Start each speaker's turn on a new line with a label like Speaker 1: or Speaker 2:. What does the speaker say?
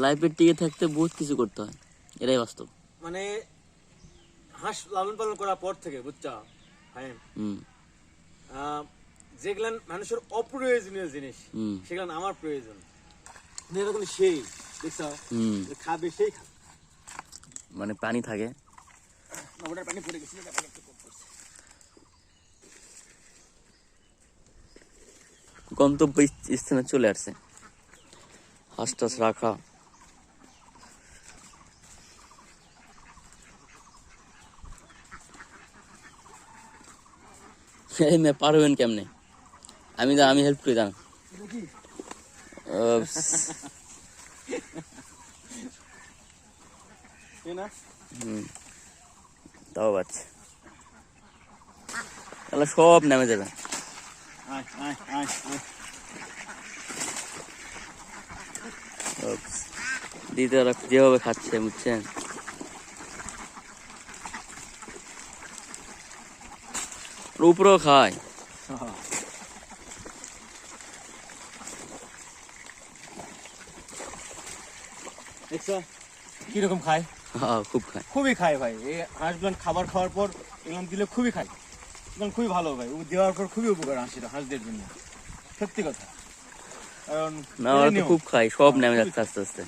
Speaker 1: লাইফে টিকে থাকতে বহুত কিছু করতে হয়, এটাই বাস্তব।
Speaker 2: মানে হাঁস লালন পালন করার পর থেকে বুঝছা হ্যাঁ, যেগুলান মানুষের অপ্রয়োজনীয় জিনিস সেগুলান আমার প্রয়োজন। দেখুন সেই দেখছো খাবে সেই খাবে,
Speaker 1: মানে পানি থাকে।
Speaker 2: ওটার পানি পড়ে গেছিল,
Speaker 1: গন্তব্য স্থানে চলে আসছে, হাঁস টাস রাখা। এই মেয়ে পারবেন কেমনে? আমি হেল্প করি দাঁড়ান। তাও বাচ্চা তাহলে সব নেমে যাবে। দিতে ওরা যেভাবে খাচ্ছে বুঝছেন, উপরেও খায়।
Speaker 2: কিরকম খায়?
Speaker 1: খুব খায়,
Speaker 2: খুবই খায় ভাই। এই হাঁসগুলো খাবার খাওয়ার পর এগুলো দিলে খুবই খায়, এগুলো খুবই ভালো ভাই। ও দেওয়ার পর খুবই উপকার হাঁসদের জন্য, সত্যি কথা। কারণ
Speaker 1: না ওরা তো খুব খায়, সব নেমে যাচ্ছে আস্তে আস্তে।